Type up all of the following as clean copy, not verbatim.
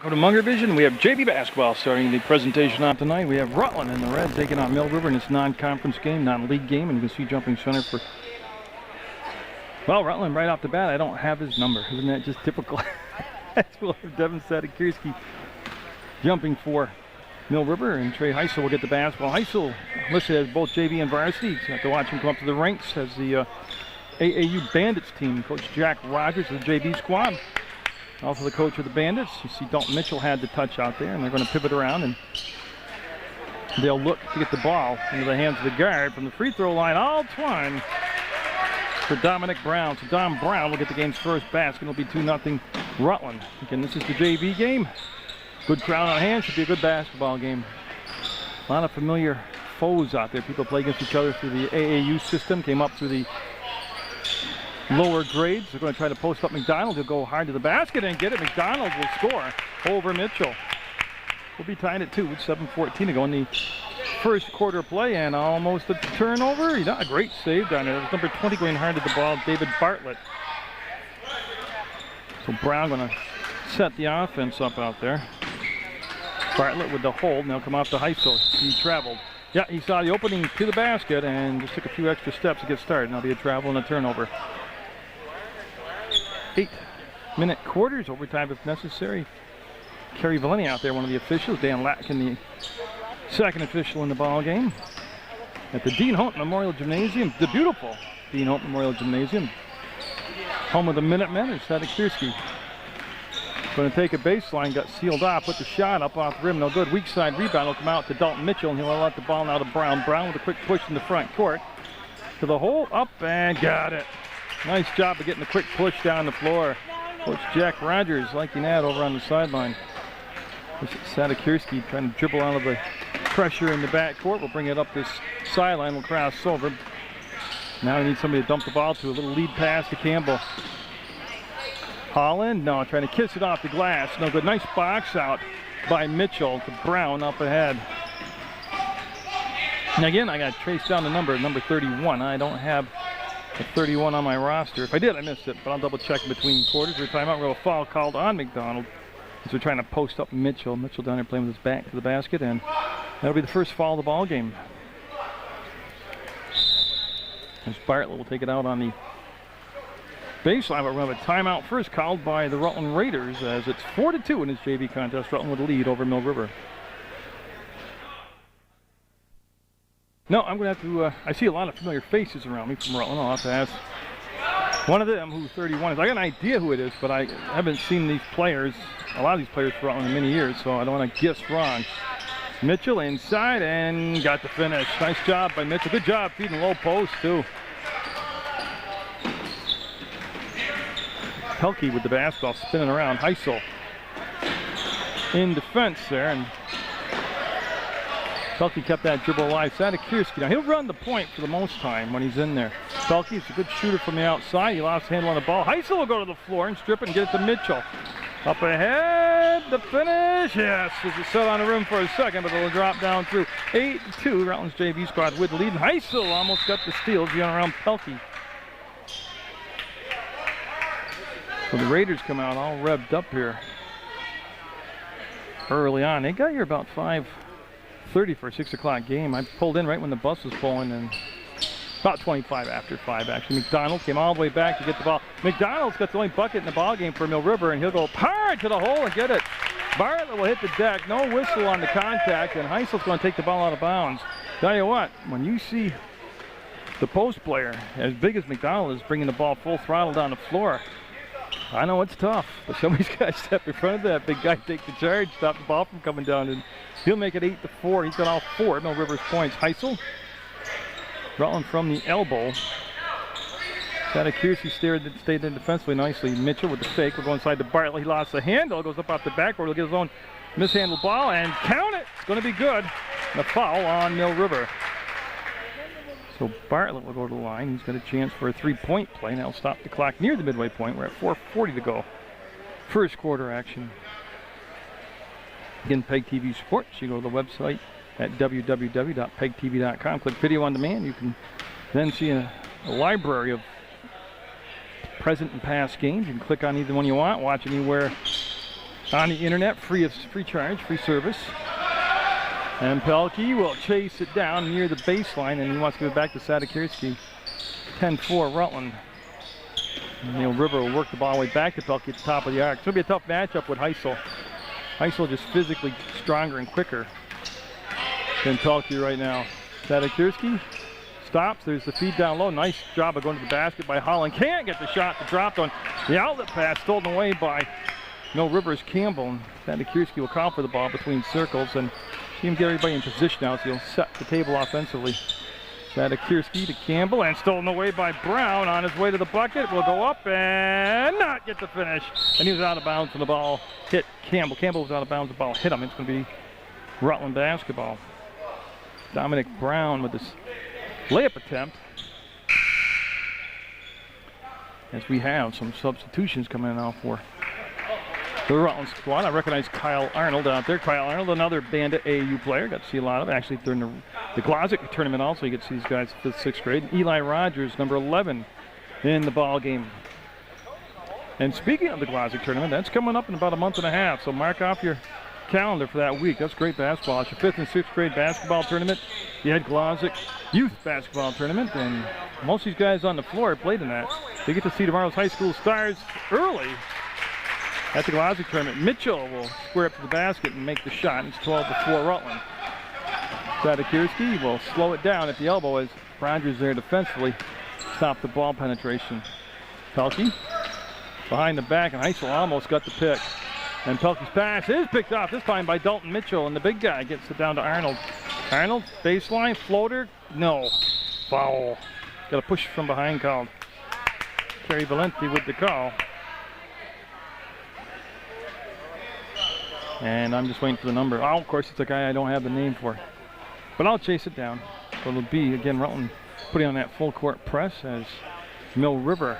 Go to Munger Vision. We have JV basketball starting the presentation on tonight. We have Rutland in the red taking on Mill River in this non-conference game, non-league game, and you can see jumping center for, well, Rutland right off the bat. I don't have his number. Isn't that just typical? We'll have Devin Sadekirski jumping for Mill River, and Trey Heisel will get the basketball. Heisel listed as both JV and varsity. You have to watch him come up to the ranks as the AAU Bandits team. Coach Jack Rogers of the JV squad. Also the coach of the Bandits. You see Dalton Mitchell had the touch out there, and they're going to pivot around, and they'll look to get the ball into the hands of the guard from the free throw line. All twine for Dominic Brown. So Dom Brown will get the game's first basket. It'll be 2-0 Rutland. Again, this is the JV game. Good crowd on hand. Should be a good basketball game. A lot of familiar foes out there. People play against each other through the AAU system. Came up through the lower grades. They're going to try to post up McDonald. He'll go hard to the basket and get it. McDonald will score over Mitchell. We'll be tied at 2 with 7:14 to go in the first quarter play, and almost a turnover. He got a great save down there. It was number 20 going hard to the ball, David Bartlett. So Brown going to set the offense up out there. Bartlett with the hold, and they'll come off to Heisel. He traveled. Yeah, he saw the opening to the basket and just took a few extra steps to get started. Now be a travel and a turnover. 8-minute quarters, overtime if necessary. Kerry Valeni out there, one of the officials. Dan Latkin, the second official in the ball game. At the Dean Holt Memorial Gymnasium, the beautiful Dean Holt Memorial Gymnasium. Home of the Minutemen is Sadekirski. Going to take a baseline, got sealed off, put the shot up off the rim, no good. Weak side rebound will come out to Dalton Mitchell, and he'll let the ball now to Brown. Brown with a quick push in the front court. To the hole, up, and got it. Nice job of getting the quick push down the floor. Coach Jack Rogers liking that over on the sideline. Sadekirski trying to dribble out of the pressure in the backcourt. We'll bring it up this sideline, we'll cross over. Now we need somebody to dump the ball to. A little lead pass to Campbell. Holland, no, trying to kiss it off the glass. No good. Nice box out by Mitchell to Brown up ahead. And again, I got to trace down the number 31. I don't have a 31 on my roster. If I did, I missed it, but I'll double check in between quarters. We're timeout. We'll have a foul called on McDonald as we're trying to post up Mitchell. Mitchell down there playing with his back to the basket, and that'll be the first foul of the ball game. As Bartlett will take it out on the baseline, but we'll have a timeout first called by the Rutland Raiders as it's 4-2 in this JV contest. Rutland with a lead over Mill River. No, I'm going to have to, I see a lot of familiar faces around me from Rutland. I'll have to ask one of them who 31 is. I got an idea who it is, but I haven't seen these players, a lot of these players for Rutland in many years, so I don't want to guess wrong. Mitchell inside and got the finish. Nice job by Mitchell. Good job feeding low post, too. Pelkey with the basketball spinning around. Heisel in defense there, and Pelkey kept that dribble alive. Sadekirski, now he'll run the point for the most time when he's in there. Pelkey's a good shooter from the outside. He lost handle on the ball. Heisel will go to the floor and strip it and get it to Mitchell. Up ahead, the finish. Yes, it's set on the rim for a second, but it'll drop down through. 8-2, Rutland's JV squad with the lead. And Heisel almost got the steal, going around Pelkey. So the Raiders come out all revved up here early on. They got here about 5:30 for a 6 o'clock game. I pulled in right when the bus was pulling, and about 25 after 5 actually. McDonald came all the way back to get the ball. McDonald's got the only bucket in the ball game for Mill River, and he'll go hard to the hole and get it. Bartlett will hit the deck. No whistle on the contact, and Heisel's going to take the ball out of bounds. Tell you what, when you see the post player as big as McDonald is bringing the ball full throttle down the floor, I know it's tough, but somebody's got to step in front of that big guy, take the charge, stop the ball from coming down, and he'll make it 8-4. He's got all 4 Mill River's points. Heisel, Rutland from the elbow. Sadekirski stayed in defensively nicely. Mitchell with the fake. We'll go inside to Bartlett. He lost the handle. Goes up off the backboard. He'll get his own mishandled ball and count it. It's going to be good. The foul on Mill River. So Bartlett will go to the line. He's got a chance for a 3-point play. Now he'll stop the clock near the midway point. We're at 4:40 to go. First quarter action. Again, PEGTV Sports. You go to the website at www.pegtv.com. Click video on demand. You can then see a library of present and past games. You can click on either one you want, watch anywhere on the internet, free charge, free service. And Pelkey will chase it down near the baseline, and he wants to give it back to Sadakirski. 10-4 Rutland. Mill River will work the ball way back to Pelkey at the top of the arc. It's going to be a tough matchup with Heisel. Heisel just physically stronger and quicker than Pelkey right now. Sadakirski stops. There's the feed down low. Nice job of going to the basket by Holland. Can't get the shot to drop on the outlet pass, stolen away by Mill River's Campbell. And Sadakirski will call for the ball between circles and see him get everybody in position now, so he'll set the table offensively. Sadakirski to Campbell, and stolen away by Brown on his way to the bucket. Will go up and not get the finish. And he was out of bounds when the ball hit Campbell. Campbell was out of bounds, the ball hit him. It's going to be Rutland basketball. Dominic Brown with this layup attempt. As we have some substitutions coming in now for the Rutland squad. I recognize Kyle Arnold out there. Kyle Arnold, another Bandit AAU player. Got to see a lot of, actually during the Glossic tournament also. You get to see these guys 5th, 6th grade. Eli Rogers, number 11 in the ball game. And speaking of the Glossic tournament, that's coming up in about a month and a half. So mark off your calendar for that week. That's great basketball. It's your 5th and 6th grade basketball tournament. You had Glossic youth basketball tournament, and most of these guys on the floor played in that. They get to see tomorrow's high school stars early at the Glossic tournament. Mitchell will square up to the basket and make the shot. It's 12-4 Rutland. Sadakirski will slow it down at the elbow as Rogers there defensively stop the ball penetration. Pelkey behind the back, and Heisel almost got the pick. And Pelkey's pass is picked off this time by Dalton Mitchell, and the big guy gets it down to Arnold. Arnold, baseline, floater, no. Foul. Got a push from behind called. Kerry Valenti with the call. And I'm just waiting for the number. Oh, of course, it's a guy I don't have the name for. But I'll chase it down. So it'll be, again, Rutland putting on that full court press as Mill River.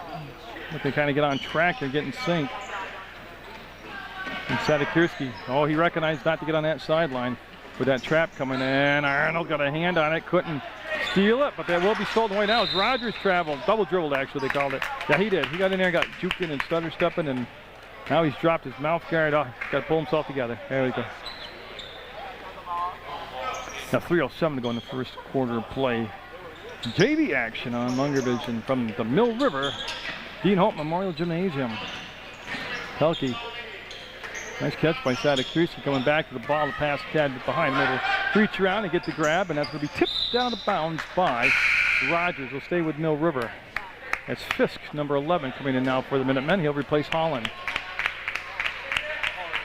But they kind of get on track. They're getting sync. And Sadakirski, oh, he recognized not to get on that sideline with that trap coming in. Arnold got a hand on it, couldn't steal it, but that will be stolen away now as Rogers traveled. Double dribbled, actually, they called it. Yeah, he did. He got in there, got juked in and stutter stepping, and now he's dropped his mouth guard off. Got to pull himself together. There we go. Now 3:07 to go in the first quarter of play. JV action on Munger Vision from the Mill River Dean Hope Memorial Gymnasium. Pelkey. Nice catch by Sadakirski coming back to the ball. The pass tad behind. Middle reach around and get the grab, and that's going to be tipped down to bounds by Rogers. Will stay with Mill River. That's Fisk, number 11, coming in now for the Minutemen. He'll replace Holland.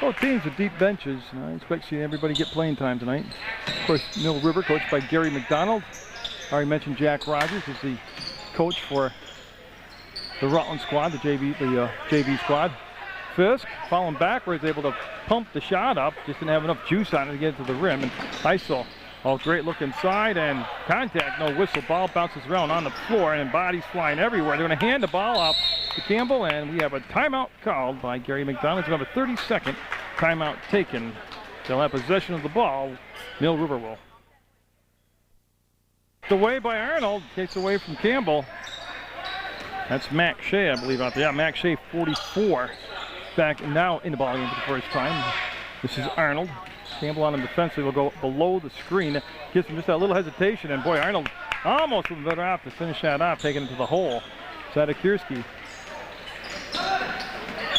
Both teams with deep benches. I expect to see everybody get playing time tonight. Of course, Mill River, coached by Gary McDonald. I already mentioned Jack Rogers is the coach for the Rutland squad, the JV squad. Fisk, falling backwards, able to pump the shot up. Just didn't have enough juice on it to get to the rim. And Heisel, oh, great look inside and contact, no whistle. Ball bounces around on the floor and bodies flying everywhere. They're going to hand the ball off to Campbell, and we have a timeout called by Gary McDonald. It's going to have a 30-second timeout taken. They'll have possession of the ball. Mill River will. Away by Arnold, takes away from Campbell. That's Mac Shea, I believe, out there. Yeah, Mac Shea, 44. Back now in the ballgame for the first time. This is Arnold. Campbell on him defensively will go below the screen. Gives him just a little hesitation, and boy, Arnold almost was better off to finish that off, taking it to the hole. Sadakirski.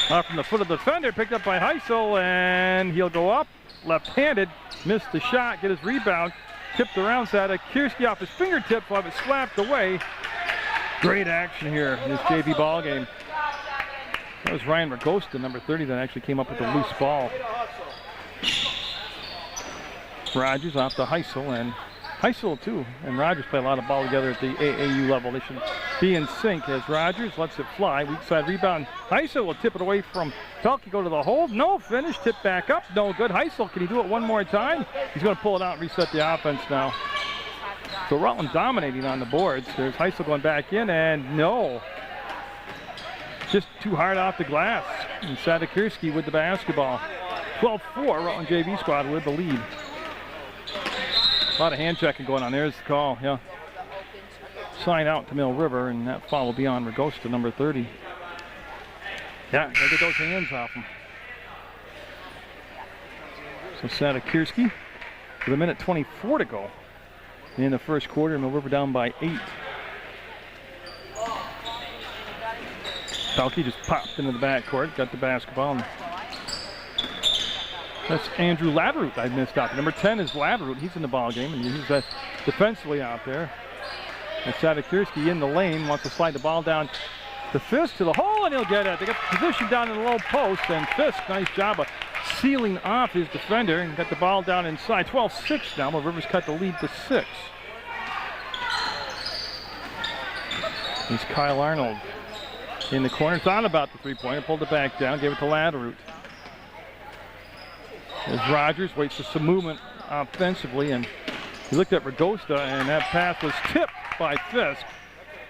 Off from the foot of the defender, picked up by Heisel, and he'll go up. Left-handed, missed the shot, get his rebound. Tipped around Sadakirski off his fingertips, will have it slapped away. Great action here in this JV ball game. That was Ryan Ragosta, number 30, that actually came up with a loose ball. Rogers off to Heisel, and Heisel too, and Rogers play a lot of ball together at the AAU level. They should be in sync as Rogers lets it fly. Weak side rebound. Heisel will tip it away from Pelkey, go to the hole. No finish, tip back up. No good. Heisel, can he do it one more time? He's going to pull it out and reset the offense now. So Rutland dominating on the boards. There's Heisel going back in, and no. Just too hard off the glass. And Sadakirski with the basketball. 12-4, Rutland JV squad with the lead. A lot of hand checking going on. There's the call, yeah. Sign out to Mill River, and that foul will be on Ragosta, number 30. Yeah, gotta get those hands off him. So Sadakirski with 1:24 to go in the first quarter. Mill River down by 8. Pelkey just popped into the backcourt, got the basketball. And that's Andrew Laveroot I missed out. Number 10 is Laveroot. He's in the ball game, and he's defensively out there. And Sadakirski in the lane wants to slide the ball down to Fisk to the hole, and he'll get it. They got the position down in the low post, and Fisk, nice job of sealing off his defender and got the ball down inside. 12-6 now. Mill River's cut the lead to 6. Here's Kyle Arnold in the corner. Thought about the three-pointer, pulled it back down, gave it to Laveroot. As Rogers waits for some movement offensively, and he looked at Ragosta, and that pass was tipped by Fisk,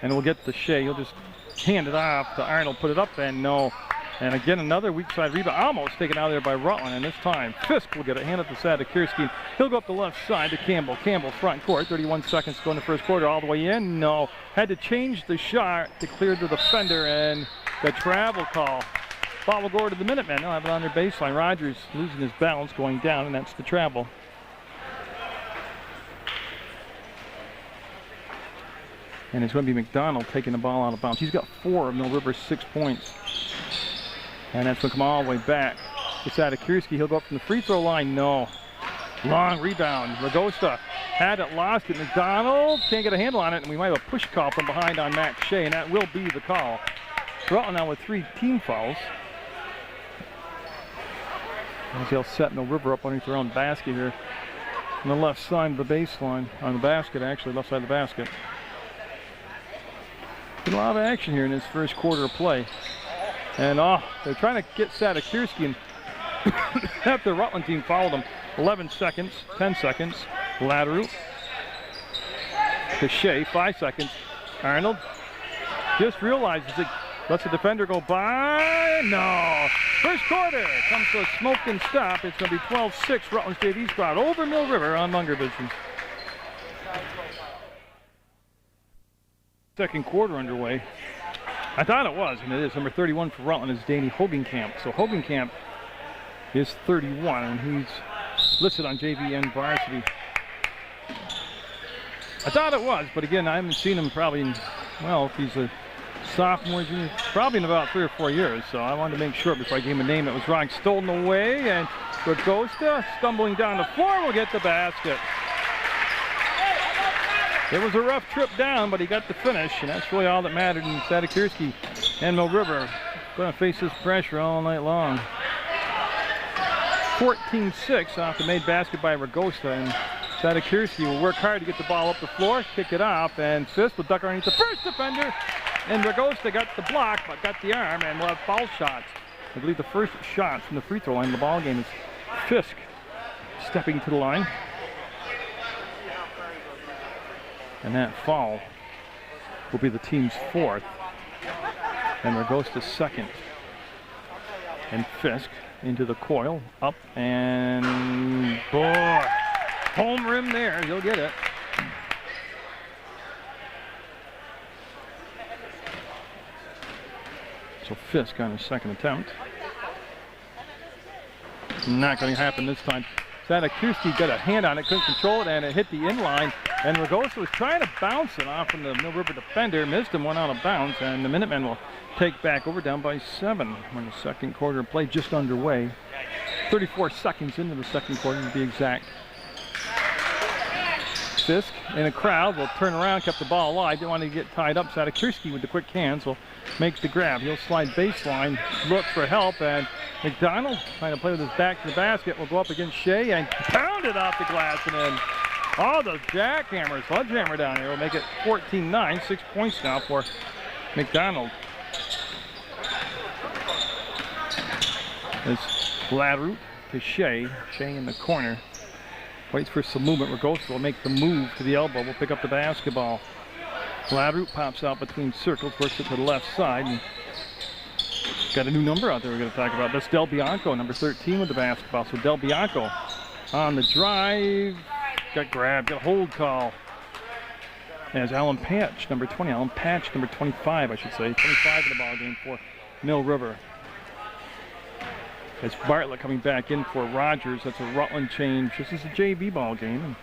and we'll get to Shea. He'll just hand it off to Arnold, put it up, and no. And again, another weak side rebound, almost taken out of there by Rutland, and this time Fisk will get it, hand it to Sadakirski. He'll go up the left side to Campbell. Campbell front court, 31 seconds to go in the first quarter, all the way in. No, had to change the shot to clear the defender, and the travel call. Ball will go over to the Minutemen. They'll have it on their baseline. Rogers losing his balance, going down, and that's the travel. And it's going to be McDonald taking the ball out of bounds. He's got 4 of Mill River's 6 points. And that's going to come all the way back to Sadakirski. He'll go up from the free throw line. No. Long rebound. Ragosta had it, lost it. McDonald can't get a handle on it, and we might have a push call from behind on Max Shea, and that will be the call. Rutland now with 3 team fouls. As they'll set Mill River up underneath their own basket here on the left side of the baseline. On the basket, actually, left side of the basket. Been a lot of action here in this first quarter of play. And they're trying to get Sadakirski, and after the Rutland team fouled him. 11 seconds, 10 seconds. Lateral to Shea, 5 seconds. Arnold just realizes it, lets the defender go by. No. First quarter comes to a smoking stop. It's going to be 12-6 Rutland's JV squad over Mill River on Munger Vision. Second quarter underway. I thought it was, and it is. Number 31 for Rutland is Danny Hogenkamp. So Hogenkamp is 31, and he's listed on JV and varsity. I thought it was, but again, I haven't seen him probably in, well, if he's a sophomore, junior, probably in about 3 or 4 years. So I wanted to make sure before I gave him a name it was wrong. Stolen away, and Ragosta stumbling down the floor will get the basket. It was a rough trip down, but he got the finish, and that's really all that mattered. And Sadakirski and Mill River going to face this pressure all night long. 14-6 off the made basket by Ragosta, and Sadakirski will work hard to get the ball up the floor, kick it off, and Fisk will duck underneath the first defender, and Ragosta got the block, but got the arm, and we'll have foul shots. I believe the first shot from the free throw line of the ball game is Fisk stepping to the line. And that foul will be the team's 4th. And Ragosta's 2nd. And Fisk into the coil, up, and boy, home rim there, he'll get it. So Fisk on his 2nd attempt. Not going to happen this time. Sadakirski got a hand on it, couldn't control it, and it hit the inline. And Ragosta was trying to bounce it off from the Mill River defender, missed him, went out of bounds, and the Minutemen will take back over, down by 7 when the second quarter of play just underway. 34 seconds into the second quarter to be exact. Fisk in a crowd will turn around, kept the ball alive, didn't want to get tied up. Sadakirski with the quick hands will makes the grab. He'll slide baseline, look for help, and McDonald trying to play with his back to the basket will go up against Shea and pound it off the glass and in. Oh, the jackhammer, sledgehammer down here will make it 14-9, 6 points now for McDonald. It's Lateroute to Shea. Shea in the corner. Waits for some movement. Ragosta will make the move to the elbow. We'll pick up the basketball. Lateroute pops out between circles, works it to the left side. And got a new number out there we're going to talk about. That's Del Bianco, number 13 with the basketball. So Del Bianco on the drive. Got grabbed, got a hold call. As Alan Patch, number 20. Alan Patch, number 25, I should say. 25 in the ball game for Mill River. It's Bartlett coming back in for Rogers. That's a Rutland change. This is a JV ball game.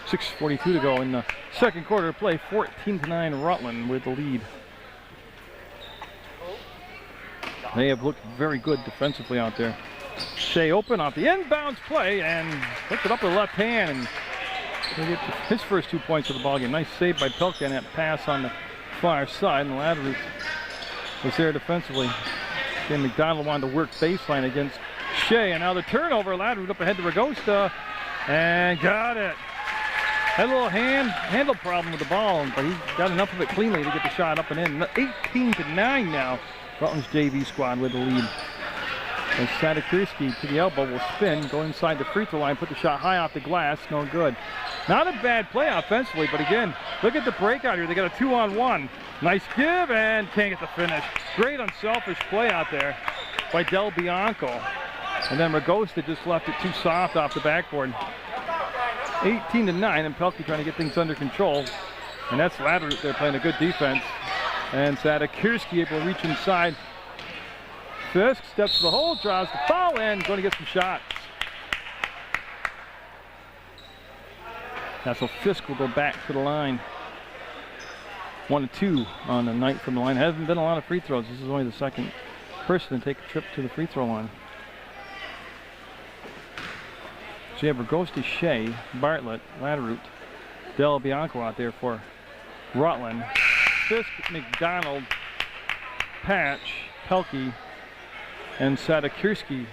6:42 to go in the second quarter of play. 14-9 Rutland with the lead. They have looked very good defensively out there. Shea open off the inbounds play and puts it up with the left hand and he'll get his first 2 points of the ball game. Nice save by Pelkey on that pass on the far side, and Ladroot was there defensively. Then McDonald wanted to work baseline against Shea, and now the turnover. Ladroot up ahead to Ragosta and got it. Had a little handle problem with the ball, but he got enough of it cleanly to get the shot up and in. 18-9 now. Rutland's JV squad with the lead. And Sadakirski to the elbow will spin, go inside the free throw line, put the shot high off the glass, no good. Not a bad play offensively, but again, look at the breakout here. They got a 2-on-1. Nice give and can't get the finish. Great unselfish play out there by Del Bianco. And then Ragosta just left it too soft off the backboard. 18-9, and Pelkey trying to get things under control. And that's Ladroot there playing a good defense. And Sadakirski able to reach inside. Fisk steps to the hole, draws the foul, and going to get some shots. Now so Fisk will go back to the line. 1 of 2 on the night from the line. Hasn't been a lot of free throws. This is only the second person to take a trip to the free throw line. So you have Ragosta, Shea, Bartlett, Ladroot, Del Bianco out there for Rutland. Fisk, McDonald, Patch, Pelkey, and Sadakirski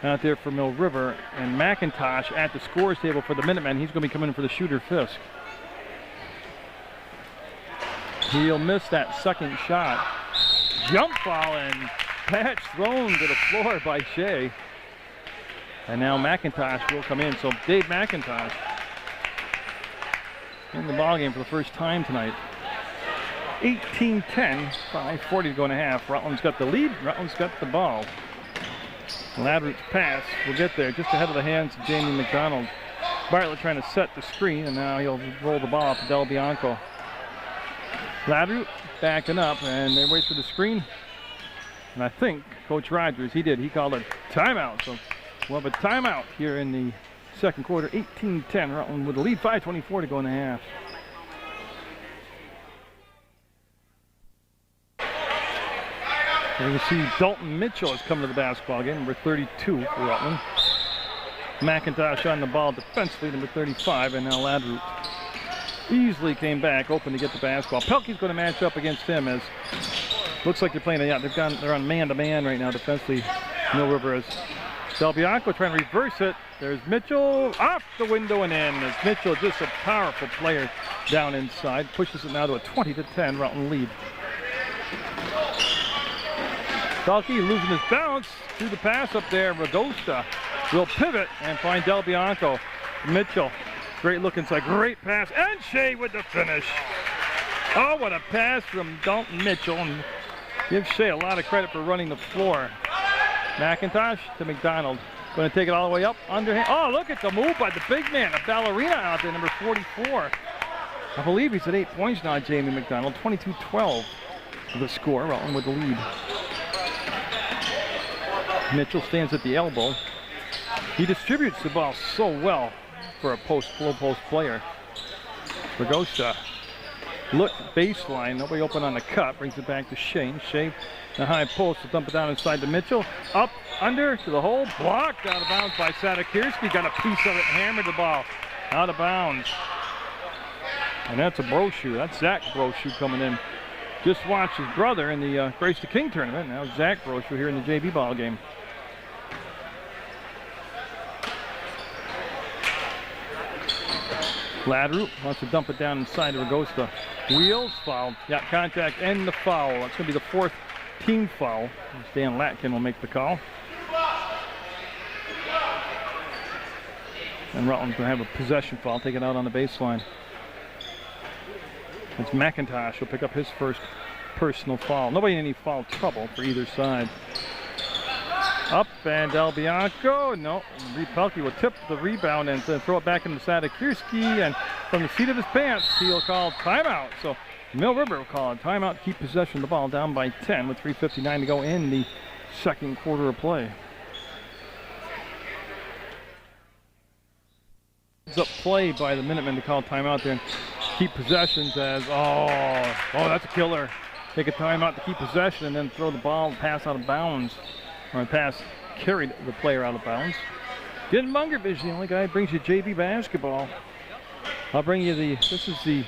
out there for Mill River, and McIntosh at the scores table for the Minutemen. He's going to be coming in for the shooter, Fisk. He'll miss that second shot. Jump foul and Patch thrown to the floor by Shea. And now McIntosh will come in. So Dave McIntosh in the ballgame for the first time tonight. 18-10, 5:40 to go in a half. Rutland's got the lead. Rutland's got the ball. Ladroot's pass will get there just ahead of the hands of Jamie McDonald. Bartlett trying to set the screen, and now he'll roll the ball off to Del Bianco. Ladroot backing up, and they wait for the screen. And I think Coach Rogers, he called a timeout. So we'll have a timeout here in the second quarter. 18-10, Rutland with the lead. 5:24 to go in a half. You can see Dalton Mitchell has come to the basketball game, number 32 for Rutland. McIntosh on the ball defensively, number 35, and now Ladroot easily came back, open to get the basketball. Pelkey's going to match up against him as looks like they're playing. They're on man-to-man right now defensively. Mill River is. Del Bianco trying to reverse it. There's Mitchell off the window and in. As Mitchell, just a powerful player down inside, pushes it now to a 20-10 Rutland lead. Pelkey losing his balance through the pass up there. Ragosta will pivot and find Del Bianco. Mitchell, great look inside, great pass, and Shea with the finish. Oh, what a pass from Dalton Mitchell, and give Shea a lot of credit for running the floor. McIntosh to McDonald, going to take it all the way up, underhand. Oh, look at the move by the big man, a ballerina out there, number 44. I believe he's at 8 points now, Jamie McDonald, 22-12 for the score, Rutland with the lead. Mitchell stands at the elbow. He distributes the ball so well for a low post player. Ragosta look baseline, nobody open on the cut, brings it back to Shea. Shea, the high post, will dump it down inside to Mitchell. Up, under, to the hole, blocked out of bounds by Sadakirski. Got a piece of it, hammered the ball out of bounds. And that's a Brochu. That's Zach Brochu coming in. Just watched his brother in the Grace the King tournament. Now Zach Brochu here in the JV ball game. Ladroot wants to dump it down inside of Ragosta. Wheels, foul. Got contact and the foul. That's going to be the fourth team foul. Dan Latkin will make the call. And Rutland's going to have a possession foul, take it out on the baseline. It's McIntosh who'll pick up his first personal foul. Nobody in any foul trouble for either side. Up and Del Bianco. No, Pelkey will tip the rebound and throw it back into Sadakirski. And from the seat of his pants, he'll call timeout. So Mill River will call a timeout, keep possession of the ball down by 10 with 3:59 to go in the second quarter of play. heads-up play by the Minutemen to call timeout there and keep possessions as, oh, that's a killer. Take a timeout to keep possession and then throw the ball and pass out of bounds. Or pass carried the player out of bounds. Didn't Munger is the only guy who brings you JV basketball. I'll bring you this is the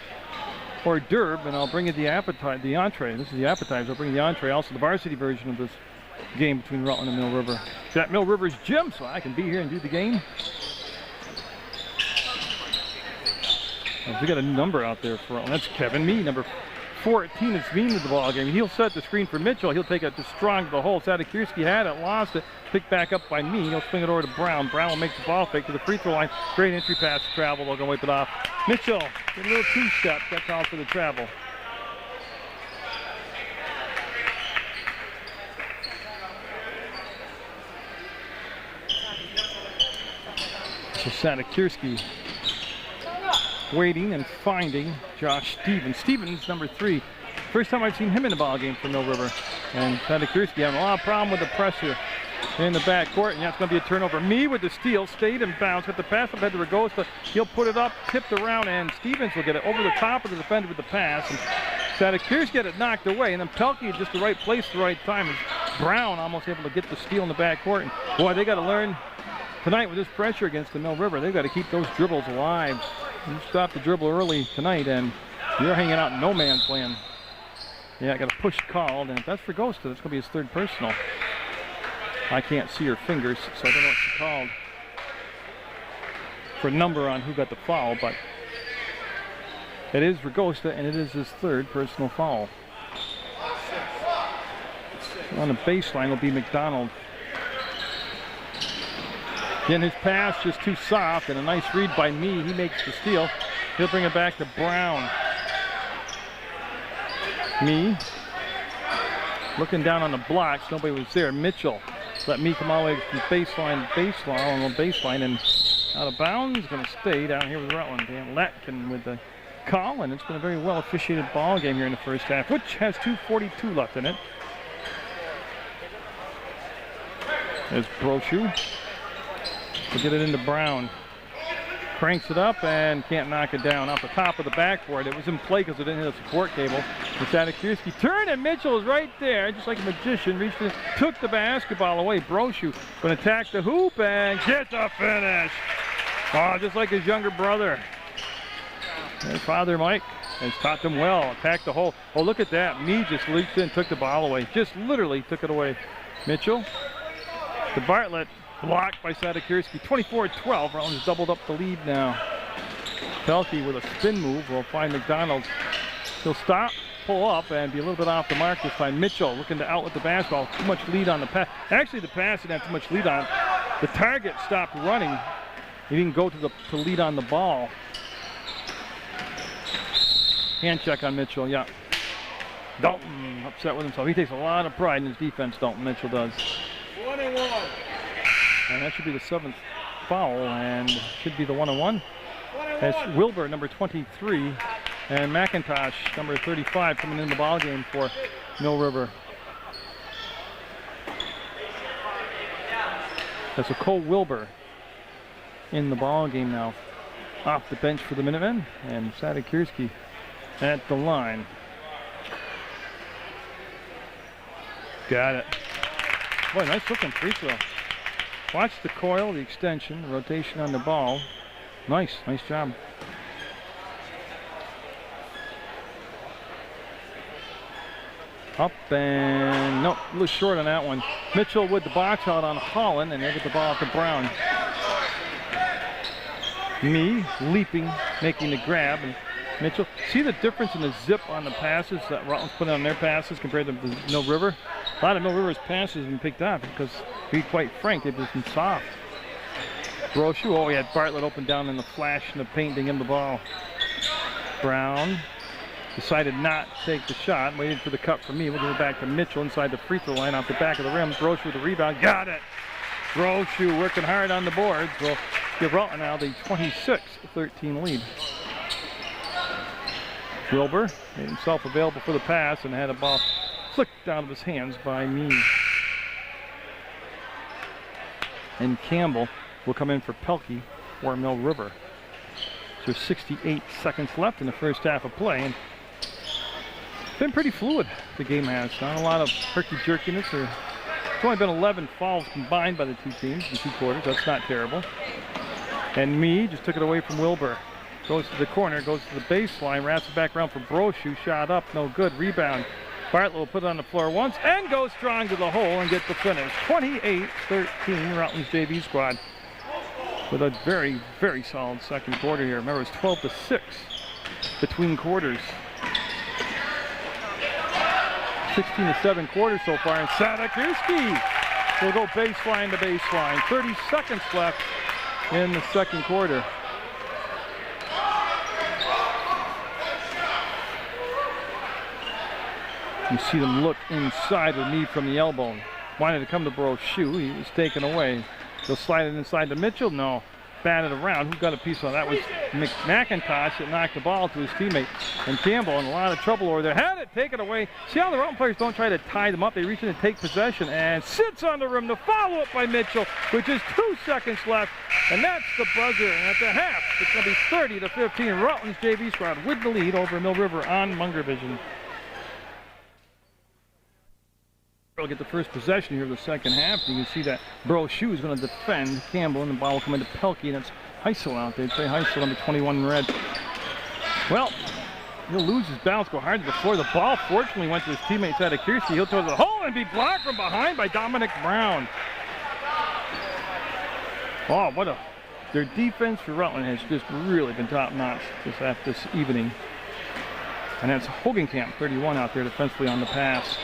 hors d'oeuvre, and I'll bring you the entree. This is the appetizer. I'll bring you the entree, also the varsity version of this game between Rutland and Mill River. It's at Mill River's gym, so I can be here and do the game. We got a new number out there for Rutland. That's Kevin Mee, number 14 is mean to the ball game. He'll set the screen for Mitchell. He'll take it to strong to the hole. Sadikirski had it, lost it, picked back up by Mee. He'll swing it over to Brown. Brown will make the ball fake to the free throw line. Great entry pass to travel. They're going to wipe it off. Mitchell, get a little two-step. Got called for the travel. So Sadikirski waiting and finding Josh Stevens. Stevens, number 3. First time I've seen him in the ball game for Mill River. And Sadikirski having a lot of problem with the pressure in the backcourt, and that's going to be a turnover. Mee with the steal, stayed in bounds, got the pass up ahead to Ragosta. He'll put it up, tipped around, and Stevens will get it over the top of the defender with the pass. And Sadikirski get it knocked away, and then Pelkey just the right place, the right time. And Brown almost able to get the steal in the backcourt. And boy, they got to learn tonight with this pressure against the Mill River. They've got to keep those dribbles alive. You stop the dribble early tonight, and you're hanging out in no man's land. Yeah, I got a push called, and if that's for Ragosta, that's going to be his 3rd personal. I can't see her fingers, so I don't know what she called for a number on who got the foul, but it is Ragosta, and it is his 3rd personal foul. On the baseline will be McDonald. Again, his pass just too soft, and a nice read by Mee. He makes the steal. He'll bring it back to Brown. Mee looking down on the blocks. Nobody was there. Mitchell let Mee come all the way from baseline, and out of bounds. Going to stay down here with Rutland. Dan Latkin with the call, and it's been a very well officiated ball game here in the first half, which has 2:42 left in it. There's Brochu. We'll get it into Brown. Cranks it up and can't knock it down off the top of the backboard. It was in play because it didn't hit a support cable. And Sadikirski turned, and Mitchell is right there, just like a magician. Reached in, took the basketball away. Brochu going to attack the hoop and get the finish. Oh, just like his younger brother. His father, Mike, has taught them well. Attack the hole. Oh, look at that. Mee just leaped in, took the ball away. Just literally took it away. Mitchell to Bartlett. Blocked by Sadikirski. 24-12. Rollins doubled up the lead now. Pelkey with a spin move will find McDonald. He'll stop, pull up, and be a little bit off the mark this time. Mitchell looking to outlet the basketball. Too much lead on the pass. Actually, the pass didn't have too much lead on it. The target stopped running. He didn't go to lead on the ball. Hand check on Mitchell, yeah. Dalton upset with himself. He takes a lot of pride in his defense, Dalton Mitchell does. 1-1. And that should be the 7th foul, and should be the 1-1. That's Wilbur, number 23, and McIntosh, number 35, coming in the ball game for Mill River. That's a Cole Wilbur in the ball game now. Off the bench for the Minutemen, and Sadikirski at the line. Got it. Boy, nice looking free throw. Watch the coil, the extension, the rotation on the ball. Nice job. Up and nope, a little short on that one. Mitchell with the box out on Holland, and they get the ball to Brown. Mee leaping, making the grab, and Mitchell. See the difference in the zip on the passes that Rutland's put on their passes compared to the Mill River? A lot of Mill River's passes have been picked up because, to be quite frank, they've just been soft. Brochu, oh, he had Bartlett open down in the flash and the paint to give him the ball. Brown decided not to take the shot, waited for the cut from Mee. We'll give it back to Mitchell inside the free throw line off the back of the rim. Brochu with the rebound, got it! Brochu working hard on the boards. Will give Rutland now the 26-13 lead. Wilbur made himself available for the pass and had a ball flicked out of his hands by Mee. And Campbell will come in for Pelkey for Mill River. There's 68 seconds left in the first half of play, and it's been pretty fluid, the game has. Not a lot of herky-jerkiness. There's only been 11 fouls combined by the two teams in 2 quarters. That's not terrible. And me just took it away from Wilbur. Goes to the corner, goes to the baseline, wraps it back around for Brochu. Shot up, no good. Rebound. Bartlett will put it on the floor once and go strong to the hole and get the finish. 28-13, Rutland's JV squad with a very, very solid second quarter here. Remember, it's 12-6 between quarters. 16-7 quarters so far, and Sadakirski will go baseline to baseline. 30 seconds left in the second quarter. You see them look inside with me from the elbow. Wanted to come to Brochu. He was taken away. They'll slide it inside to Mitchell. No. Batted around. Who got a piece on that? Was McIntosh that knocked the ball to his teammate. And Campbell in a lot of trouble over there. Had it taken away. See how the Rutland players don't try to tie them up. They reach in and take possession. And sits on the rim. The follow-up by Mitchell, with just 2 seconds left. And that's the buzzer. And at the half, it's going to be 30-15. Rutland's JV squad with the lead over Mill River on Munger Vision. We'll get the first possession here of the second half. You can see that Brochu is going to defend Campbell, and the ball will come into Pelkey, and it's Heisel out there. Trey Heisel, number 21 in red. Well, he'll lose his balance, go hard to the floor. The ball fortunately went to his teammate Sadakirski. He'll throw the hole and be blocked from behind by Dominic Brown. Oh, their defense for Rutland has just really been top notch this evening. And that's Hogenkamp, 31 out there defensively on the pass.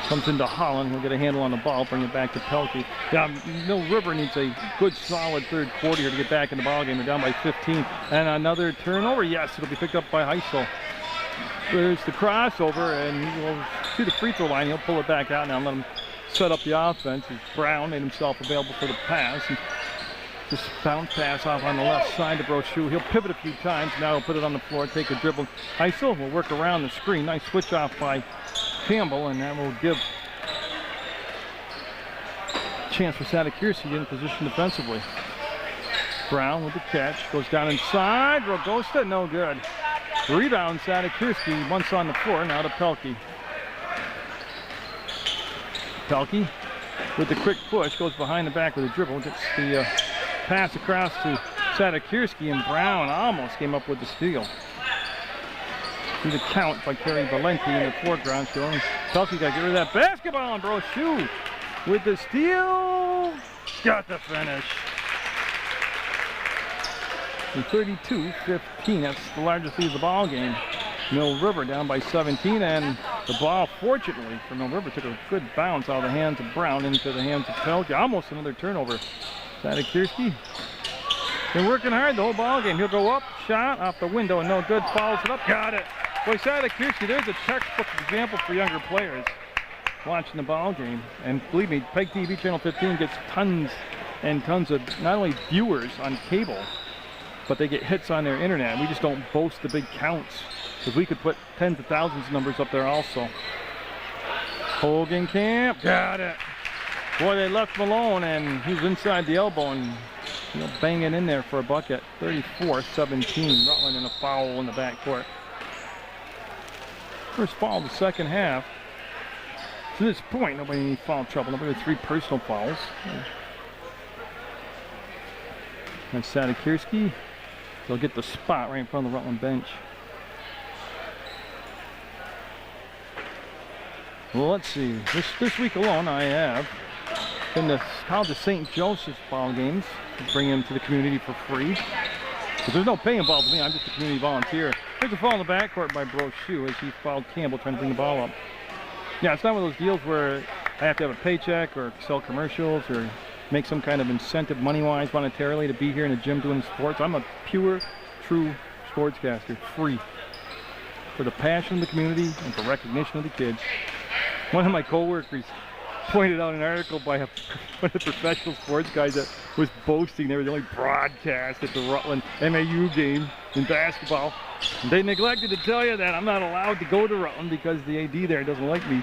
Comes into Holland. He'll get a handle on the ball, bring it back to Pelkey. Yeah, Mill River needs a good, solid third quarter here to get back in the ballgame. They're down by 15. And another turnover. Yes, it'll be picked up by Heisel. There's the crossover, and he'll see the free throw line. He'll pull it back out now and let him set up the offense. Brown made himself available for the pass. And just bounce pass off on the left side to Brochu. He'll pivot a few times. Now he'll put it on the floor, take a dribble. Heisel will work around the screen. Nice switch off by Campbell, and that will give a chance for Sadakirski to get in position defensively. Brown with the catch, goes down inside. Rogosta, no good. Rebound, Sadakirski once on the floor, now to Pelkey. Pelkey with the quick push, goes behind the back with a dribble, gets the pass across to Sadakirski, and Brown almost came up with the steal. See the count by Kerry Valenti in the foreground showing Pelkey got to get rid of that basketball, and Brochu with the steal. Got the finish. 32-15, that's the largest lead of the ball game. Mill River down by 17, and the ball, fortunately for Mill River, took a good bounce out of the hands of Brown into the hands of Pelkey. Almost another turnover. Sadakirski been working hard the whole ball game. He'll go up, shot off the window, and no good. Follows it up, got it. Boy, Sadakirski, there's a textbook example for younger players watching the ball game. And believe me, PEGTV Channel 15 gets tons and tons of not only viewers on cable, but they get hits on their internet. We just don't boast the big counts, because we could put tens of thousands of numbers up there also. Hogenkamp, got it. Boy, they left him alone, and he was inside the elbow, and banging in there for a bucket. 34-17, Rutland in a foul in the backcourt. First foul of the second half. To this point, nobody in any foul trouble. Nobody with 3 personal fouls. And Sadakirski, they'll get the spot right in front of the Rutland bench. Well, let's see. This week alone, I have been to College of St. Joseph's ball games to bring them to the community for free. But there's no pay involved with me. I'm just a community volunteer. There's a foul in the backcourt by Brochu as he fouled Campbell trying to bring the ball up. Yeah, it's not one of those deals where I have to have a paycheck or sell commercials or make some kind of incentive money-wise, monetarily, to be here in the gym doing sports. I'm a pure, true sportscaster, free, for the passion of the community and for recognition of the kids. One of my coworkers pointed out an article by one of the professional sports guys that was boasting they were the only broadcast at the Rutland MAU game in basketball. And they neglected to tell you that I'm not allowed to go to Rutland because the AD there doesn't like me.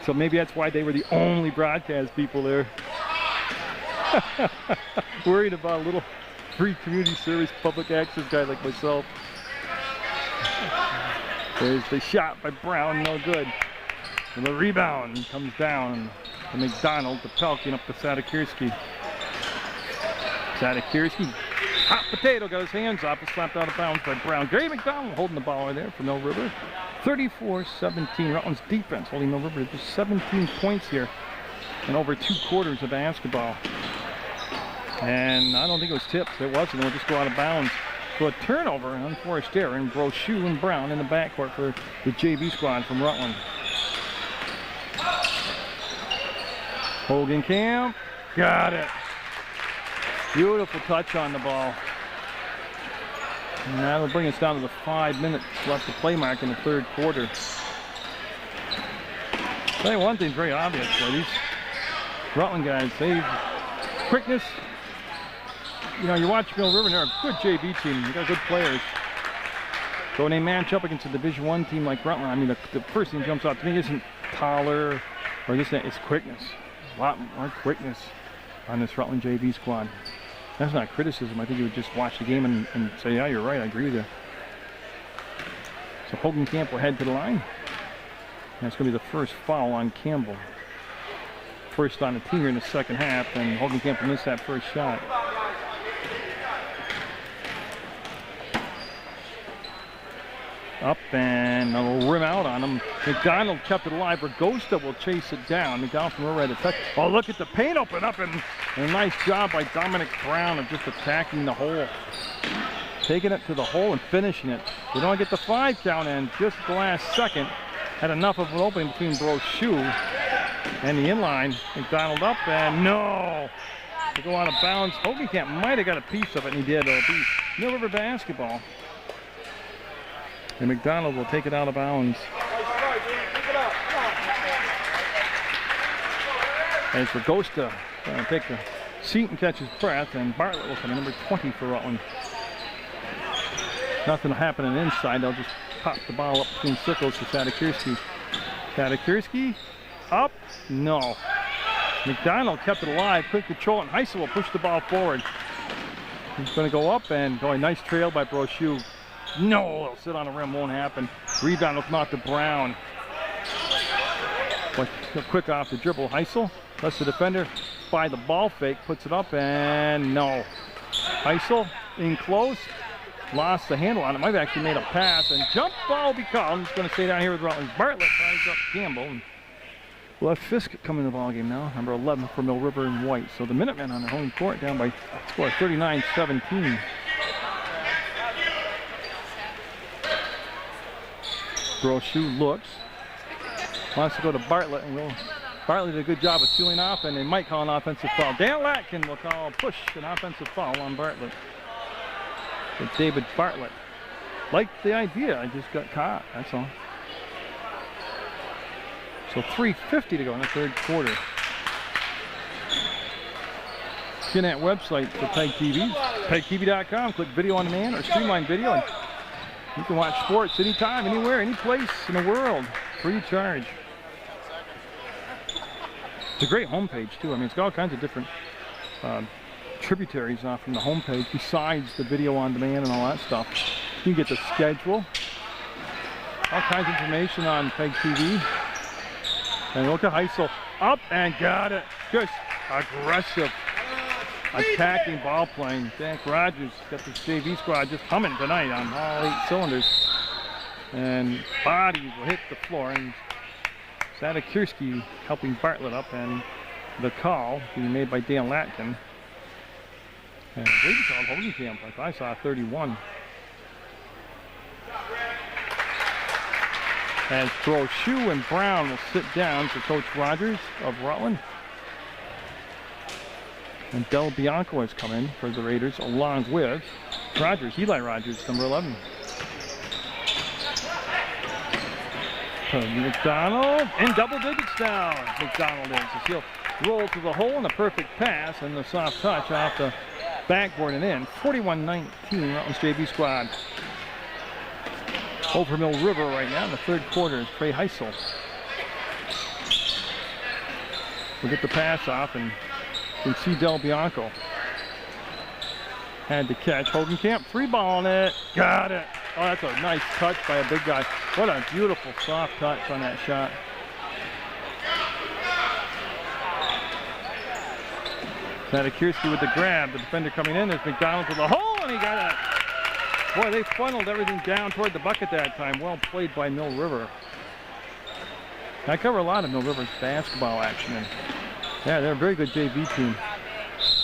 So maybe that's why they were the only broadcast people there. Worried about a little free community service, public access guy like myself. There's the shot by Brown, no good. And the rebound comes down to McDonald, to Pelkin, up to Sadakirski. Sadakirski, hot potato, got his hands up, it's slapped out of bounds by Brown. Gary McDonald holding the ball right there for Mill River. 34-17, Rutland's defense holding Mill River to 17 points here in over 2 quarters of basketball. And I don't think it was tipped, it wasn't, it'll just go out of bounds. So a turnover, an unforced error, and Brochu and Brown in the backcourt for the JV squad from Rutland. Hogan Camp, got it. Beautiful touch on the ball. And that'll bring us down to the 5 minutes left to play mark in the 3rd quarter. Tell you one thing's very obvious for these Rutland guys. They quickness. You know, you watch Mill River, and they're a good JV team. They got good players. So when they match up against a Division I team like Rutland, I mean, the first thing that jumps out to me isn't taller or this, it's quickness. A lot more quickness on this Rutland JV squad. That's not criticism. I think you would just watch the game and say, yeah, you're right, I agree with you. So Hogan Camp will head to the line. And that's going to be the first foul on Campbell. First on the team here in the 2nd half, and Hogan Camp will miss that first shot. Up and a rim out on him. McDonald kept it alive. Ragosta will chase it down. McDonald from overhead attack. Oh, look at the paint open up, and a nice job by Dominic Brown of just attacking the hole. Taking it to the hole and finishing it. They don't get the 5 count, and just at the last second had enough of an opening between Brochu and the inline. McDonald up, and no! To go out of bounds. Hogan Camp might have got a piece of it, and he did. It'll be Mill River basketball. And McDonald will take it out of bounds. As Ragosta take a seat and catch his breath, and Bartlett will come in, number 20 for Rutland. Nothing happening inside. They'll just pop the ball up between circles to Sadakirski. Sadakirski up, no. McDonald kept it alive, quick control, and Heisel will push the ball forward. He's going to go up and go a nice trail by Brochu. No, it'll sit on the rim, won't happen. Rebound will come out to Brown. But quick off the dribble. Heisel lets the defender by the ball fake, puts it up, and no. Heisel in close, lost the handle on it. Might have actually made a pass, and jump ball will be called. I'm just going to stay down here with Rutland. Bartlett ties up Campbell. And we'll have Fisk come in the ballgame now, number 11 for Mill River and White. So the Minutemen on their home court down by score 39-17. Brochu looks, wants to go to Bartlett, and Bartlett did a good job of sealing off, and they might call an offensive foul. Dan Latkin will call a push, an offensive foul on Bartlett. But David Bartlett liked the idea, I just got caught, that's all. So 3:50 to go in the 3rd quarter. Get that website for PEGTV, PEGTV.com, click video on demand or streamline video, and you can watch sports anytime, anywhere, any place in the world, free of charge. It's a great homepage too. I mean, it's got all kinds of different tributaries from the homepage besides the video on demand and all that stuff. You can get the schedule, all kinds of information on PEGTV. And look at Heisel up and got it. Just aggressive, attacking ball playing. Zach Rogers got this JV squad just humming tonight on all 8 cylinders. And bodies will hit the floor, and Sadakirski helping Bartlett up, and the call being made by Dan Latkin. And Brady called Hogan Camp, like I saw 31. As Brochu and Brown will sit down for Coach Rogers of Rutland. And Del Bianco has come in for the Raiders along with Rogers, Eli Rogers, number 11. McDonald in double digits now. McDonald is. He'll roll to the hole and a perfect pass and the soft touch off the backboard and in. 41-19 Rutland's JV squad. Over Mill River right now in the 3rd quarter is Trey Heisel. We'll get the pass off, and you can see Del Bianco. Had to catch. Hogenkamp, 3-ball on it. Got it. Oh, that's a nice touch by a big guy. What a beautiful soft touch on that shot. Sadikirski with the grab. The defender coming in. There's McDonald to the hole, and he got it. Boy, they funneled everything down toward the bucket that time. Well played by Mill River. I cover a lot of Mill River's basketball action. And yeah, they're a very good JV team.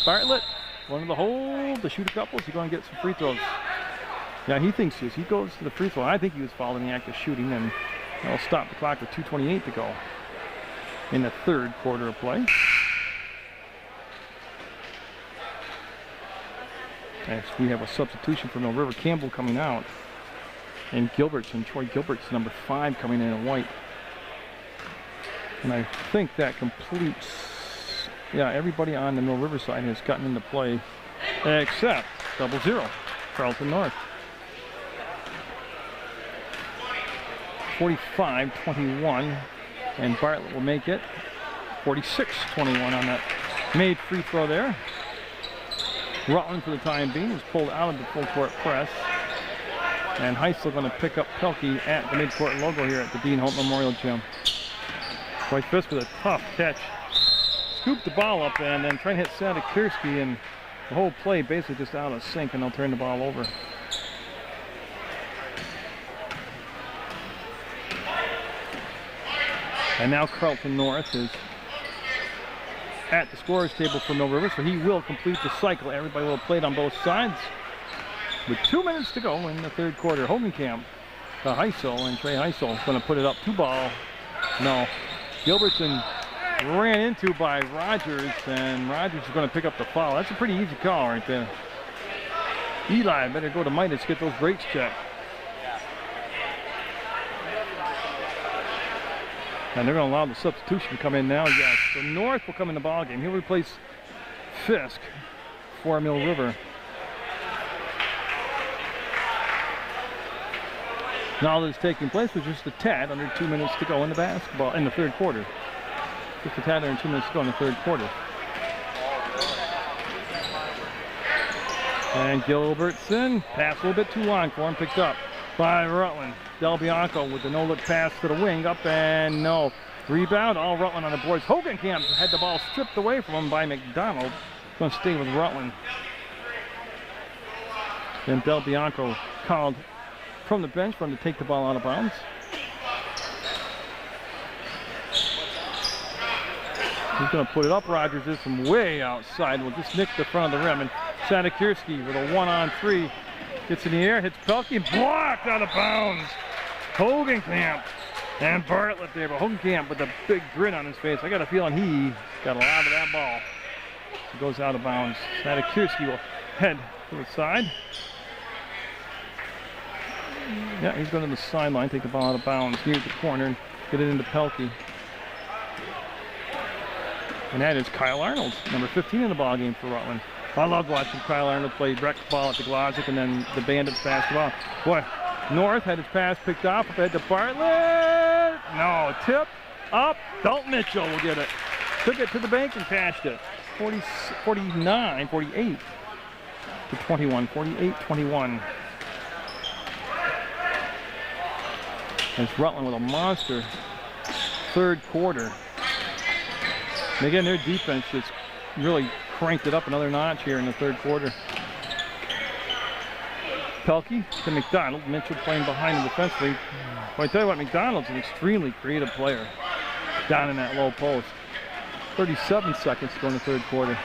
Bartlett, one of the hole to shoot a couple. Is he going to get some free throws? Yeah, he thinks he is. He goes to the free throw. I think he was fouled in the act of shooting, and that'll stop the clock with 2:28 to go in the third quarter of play. As we have a substitution for Mill River. Campbell coming out, and Gilbertson, Troy Gilbertson, number 5, coming in white. And I think that completes, yeah, everybody on the Mill River side has gotten into play except 0-0, Carlton North. 45-21, and Bartlett will make it 46-21 on that made free throw there. Rutland, for the time being, is pulled out of the full court press, and Heisel going to pick up Pelkey at the midcourt logo here at the Dean Holt Memorial Gym. White Fisk with a tough catch. Scooped the ball up and then trying to hit Sadikirski, and the whole play basically just out of sync, and they'll turn the ball over. And now Carlton North is at the scorer's table for Mill River, so he will complete the cycle. Everybody will have played on both sides. With 2 minutes to go in the third quarter, Hogenkamp to Heisel, and Trey Heisel is going to put it up 2-ball. No. Gilbertson ran into by Rogers, and Rogers is going to pick up the foul. That's a pretty easy call right there. Eli better go to Midas, get those brakes checked. And they're going to allow the substitution to come in now. Yes, so North will come in the ball game. He'll replace Fisk for Mill River. Now that's taking place was just a tad under 2 minutes to go in the basketball in the third quarter. Just a tad under 2 minutes to go in the third quarter. And Gilbertson, pass a little bit too long for him, picked up by Rutland. Del Bianco with the no-look pass to the wing, up and no. Rebound, all Rutland on the boards. Hogenkamp had the ball stripped away from him by McDonald. Going to stay with Rutland. Then Del Bianco called from the bench for him to take the ball out of bounds. He's going to put it up. Rogers is from way outside. Will just nick the front of the rim. And Sadikirski with a 1-on-3. Gets in the air, hits Pelkey, blocked out of bounds. Hogenkamp and Bartlett there, but Hogenkamp with a big grin on his face. I got a feeling he got a lot of that ball. It goes out of bounds. Sadikirski will head to the side. Yeah, he's going to the sideline, take the ball out of bounds near the corner and get it into Pelkey. And that is Kyle Arnold, number 15 in the ball game for Rutland. I loved watching Kyle Arnold play rec ball at the Glossic and then the Bandits basketball. Boy, North had his pass picked off, ahead to Bartlett. No, tip up. Dalton Mitchell will get it. Took it to the bank and cashed it. 48 to 21. 48-21. As Rutland with a monster third quarter. And again, their defense just really cranked it up another notch here in the third quarter. Pelkey to McDonald. Mitchell playing behind him defensively. Well, I tell you what, McDonald's an extremely creative player down in that low post. 37 seconds to go in the third quarter.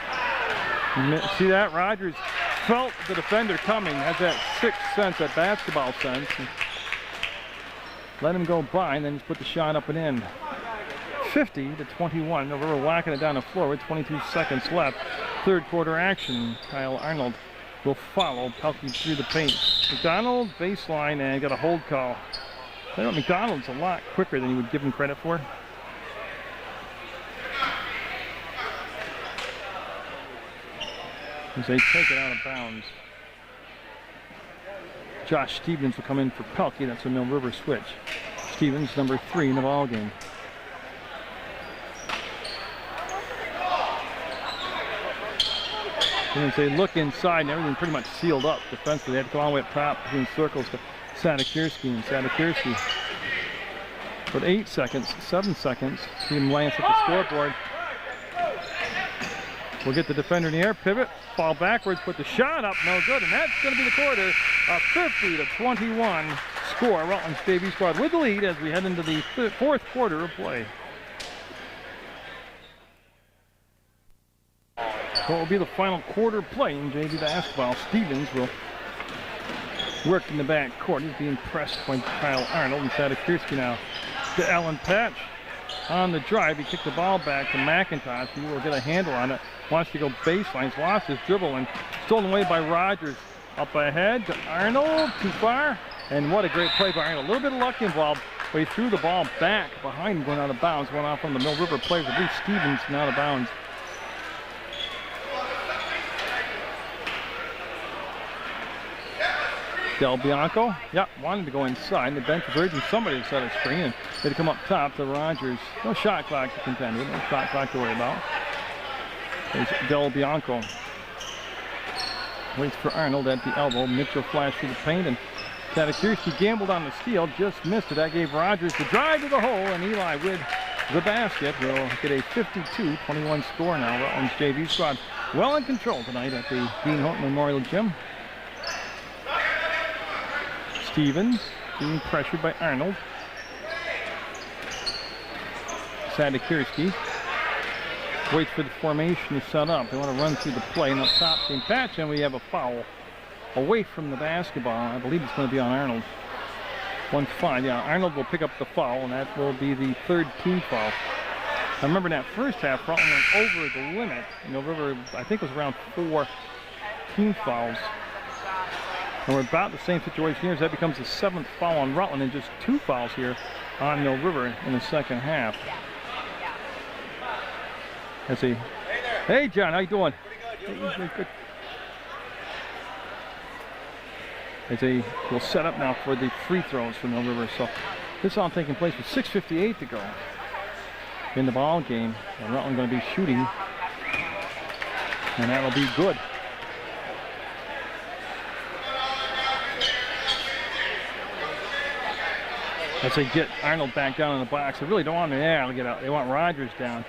See that? Rogers felt the defender coming, has that sixth sense, that basketball sense. And let him go by, and then just put the shot up and in. 50-21. Mill River whacking it down the floor with 22 seconds left. Third quarter action. Kyle Arnold will follow Pelkey through the paint. McDonald baseline and got a hold call. I know McDonald's a lot quicker than you would give him credit for. As they take it out of bounds. Josh Stevens will come in for Pelkey. That's a Mill River switch. Stevens, number 3 in the ball game. And as they look inside and everything pretty much sealed up defensively, they had to go all the way up top between circles to Sadakirski, and Sadakirski with 8 seconds, 7 seconds, see him lance at the scoreboard. We'll get the defender in the air, pivot, fall backwards, put the shot up, no good, and that's going to be the quarter. A 50-21 score. Rutland's JV squad with the lead as we head into the fourth quarter of play. So it will be the final quarter play in JV basketball. Stevens will work in the back court. He's being pressed by Kyle Arnold, and Sadakirski now to Alan Patch. On the drive, he kicked the ball back to McIntosh. He will get a handle on it. Wants to go baseline. He's lost his dribble and stolen away by Rogers. Up ahead to Arnold, too far. And what a great play by Arnold. A little bit of luck involved, but he threw the ball back behind him going out of bounds. Went off from the Mill River players. I believe Stevens and out of bounds. Del Bianco, wanted to go inside. The bench was urging somebody to set a screen, and they'd come up top to Rogers. No shot clock to contend with, no shot clock to worry about. There's Del Bianco. Waits for Arnold at the elbow. Mitchell flashed through the paint, and Sadakirski gambled on the steal, just missed it. That gave Rogers the drive to the hole, and Eli with the basket will get a 52-21 score now. Rutland's JV squad well in control tonight at the Dean Horton Memorial Gym. Stevens being pressured by Arnold. Sadakirski waits for the formation to set up. They want to run through the play, and up top team Patch, and we have a foul away from the basketball. I believe it's going to be on Arnold. 1-5, Arnold will pick up the foul, and that will be the third team foul. I remember in that first half, Rutland went over the limit. Mill River, I think, was around 4 team fouls. And we're about the same situation here as that becomes the 7th foul on Rutland and just 2 fouls here on Mill River in the second half. Hey John, how you doing? Good. As they will set up now for the free throws for Mill River. So this all taking place with 6:58 to go in the ball game. And Rutland going to be shooting, and that'll be good. As they get Arnold back down in the box, they really don't want him there to get out. They want Rogers down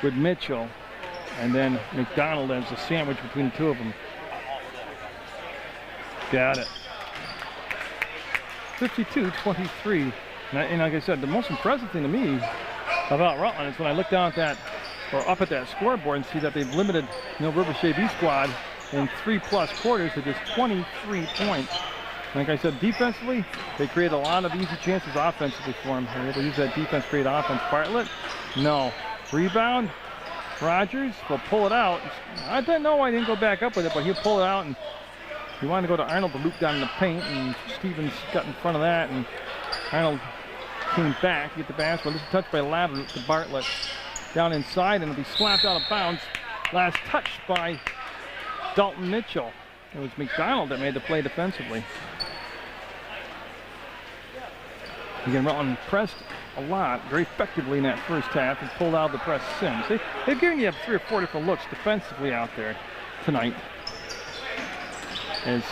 with Mitchell, and then McDonald as the sandwich between the two of them. Got it. 52-23. And like I said, the most impressive thing to me about Rutland is when I look down at that, or up at that scoreboard, and see that they've limited Mill River JV squad in 3+ quarters to just 23 points. Like I said, defensively, they create a lot of easy chances offensively for them. They're able to use that defense to create offense. Bartlett, no. Rebound, Rogers will pull it out. I didn't know why he didn't go back up with it, but he'll pull it out, and he wanted to go to Arnold to loop down in the paint, and Stevens got in front of that, and Arnold came back to get the basket. This is touched by Labyrinth to Bartlett. Down inside, and it'll be slapped out of bounds. Last touch by Dalton Mitchell. It was McDonald that made the play defensively. Again, Rutland pressed a lot, very effectively in that first half, and pulled out the press since. They've given you 3 or 4 different looks defensively out there tonight. As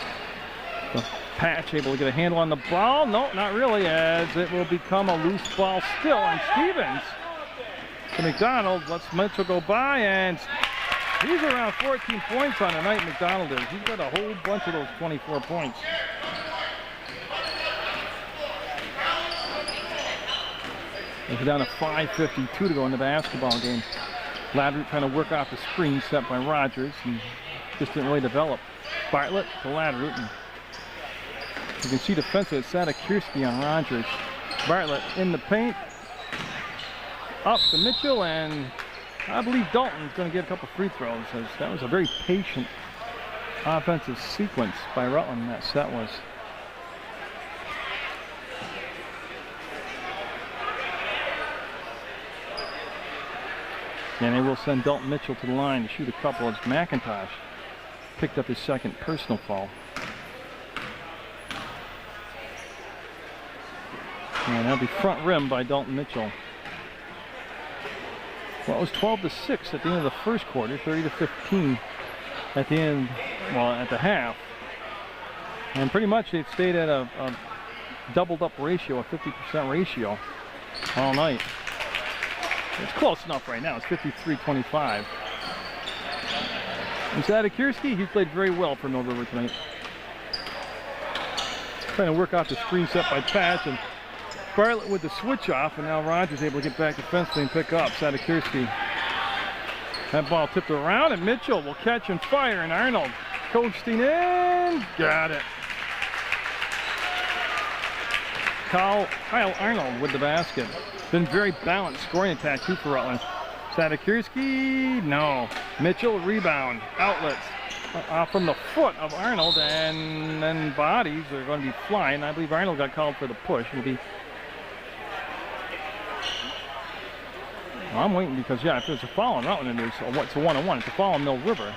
the Patch able to get a handle on the ball. No, not really, as it will become a loose ball still. And Stevens to McDonald, lets Mitchell go by, and he's around 14 points on the night. McDonald is. He's got a whole bunch of those 24 points. We're down to 5:52 to go in the basketball game. Labyrinth trying to work off the screen set by Rogers, and just didn't really develop. Bartlett to Labyrinth. You can see defensively it's Sadakirski on Rogers. Bartlett in the paint. Up to Mitchell, and I believe Dalton's going to get a couple free throws. As that was a very patient offensive sequence by Rutland, that set was. And they will send Dalton Mitchell to the line to shoot a couple as McIntosh picked up his second personal foul. And that'll be front rim by Dalton Mitchell. Well, it was 12-6 at the end of the first quarter, 30-15 at the end, well, at the half. And pretty much they've stayed at a doubled up ratio, a 50% ratio all night. It's close enough right now. It's 53-25. And Sadikirski, he played very well for Mill River tonight. Trying to work out the screen set by Patch, and Bartlett with the switch off, and now Rogers able to get back defensively and pick up Sadikirski. That ball tipped around, and Mitchell will catch and fire, and Arnold coasting in. Got it. Kyle Arnold with the basket. Been very balanced scoring attack too for Rutland. Sadikirski, no. Mitchell, rebound, outlets from the foot of Arnold, and then bodies are going to be flying. I believe Arnold got called for the push. It'll be. Well, I'm waiting because, yeah, if there's a foul on Rutland, it's a one-on-one. It's a foul on Mill River.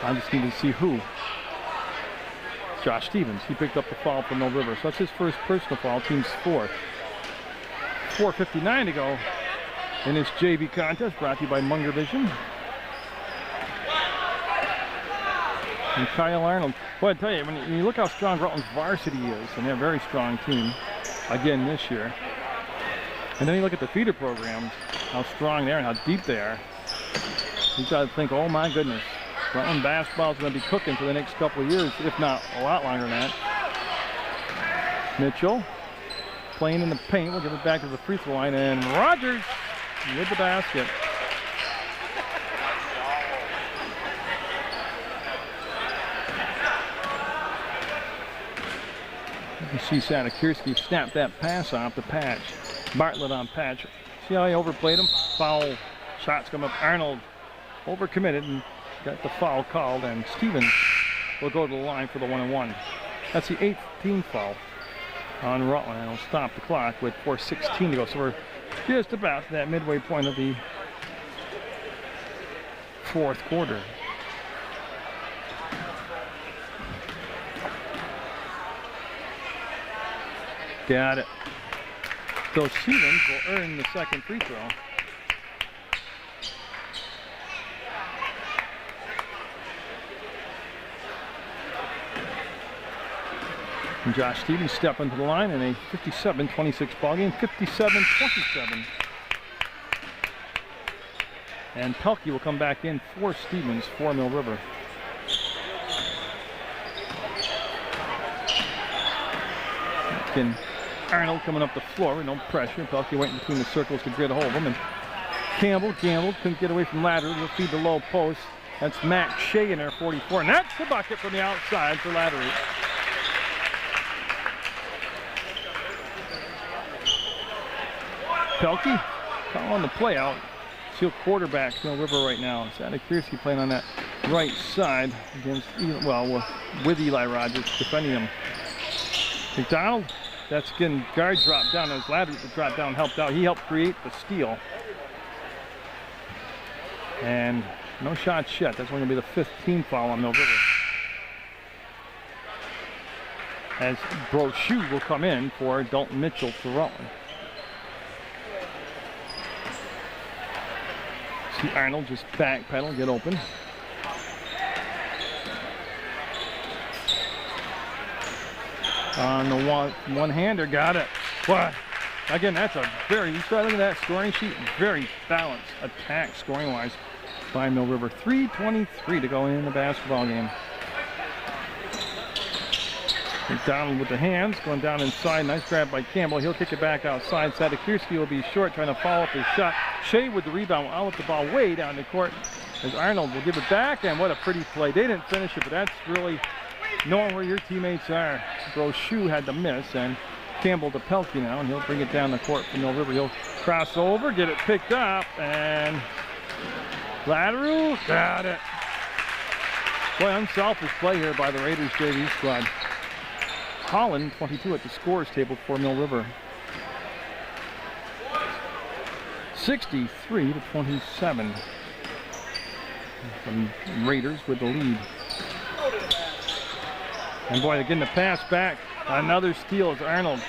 I just need to see who. Josh Stevens, he picked up the foul for Mill River. So that's his first personal foul, team's fourth. 4:59 to go in this JV contest, brought to you by Munger Vision. And Kyle Arnold. Well, I tell you, when you look how strong Rutland's varsity is, and they're a very strong team again this year. And then you look at the feeder programs, how strong they are and how deep they are. You've got to think, oh my goodness, Rutland basketball is going to be cooking for the next couple of years, if not a lot longer than that. Mitchell playing in the paint. We'll give it back to the free throw line, and Rogers with the basket. You can see Sadikirski snap that pass off the Patch. Bartlett on Patch. See how he overplayed him? Foul shots come up. Arnold overcommitted and got the foul called, and Stevens will go to the line for the 1-and-1. That's the 18th foul on Rutland, and it'll stop the clock with 4:16 to go. So we're just about to that midway point of the fourth quarter. Got it. So Stevens will earn the second free throw. And Josh Stevens step into the line in a 57-26 ball game, 57-27. And Pelkey will come back in for Stevens for Mill River. And Arnold coming up the floor with no pressure. Pelkey waiting between the circles to get a hold of him. And Campbell couldn't get away from Lattery. He'll feed the low post. That's Matt Shea in there, 44. And that's the bucket from the outside for Lattery. Pelkey on the play out. Seal quarterback Mill River right now. Sadikirski playing on that right side against, well, with Eli Rogers defending him. McDonald, that's getting guard dropped down as Lattery dropped down, helped out. He helped create the steal. And no shots yet. That's going to be the 15th foul on Mill River. As Brochu will come in for Dalton Mitchell for Rutland. See Arnold just backpedal, get open. On the one-hander, got it. What? Again, that's a very, you start looking at that scoring sheet, very balanced attack scoring-wise by Mill River. 3:23 to go in the basketball game. McDonald with the hands, going down inside. Nice grab by Campbell. He'll kick it back outside. Sadikirski will be short, trying to follow up his shot. Shea with the rebound will outlet the ball way down the court as Arnold will give it back, and what a pretty play. They didn't finish it, but that's really knowing where your teammates are. Brochu had the miss, and Campbell to Pelkey now, and he'll bring it down the court for Mill River. He'll cross over, get it picked up, and Lattery got it. Boy, unselfish play here by the Raiders JV squad. Holland, 22 at the scores table for Mill River. 63-27. From Raiders with the lead. And boy, they're getting the pass back. Another steal as Arnold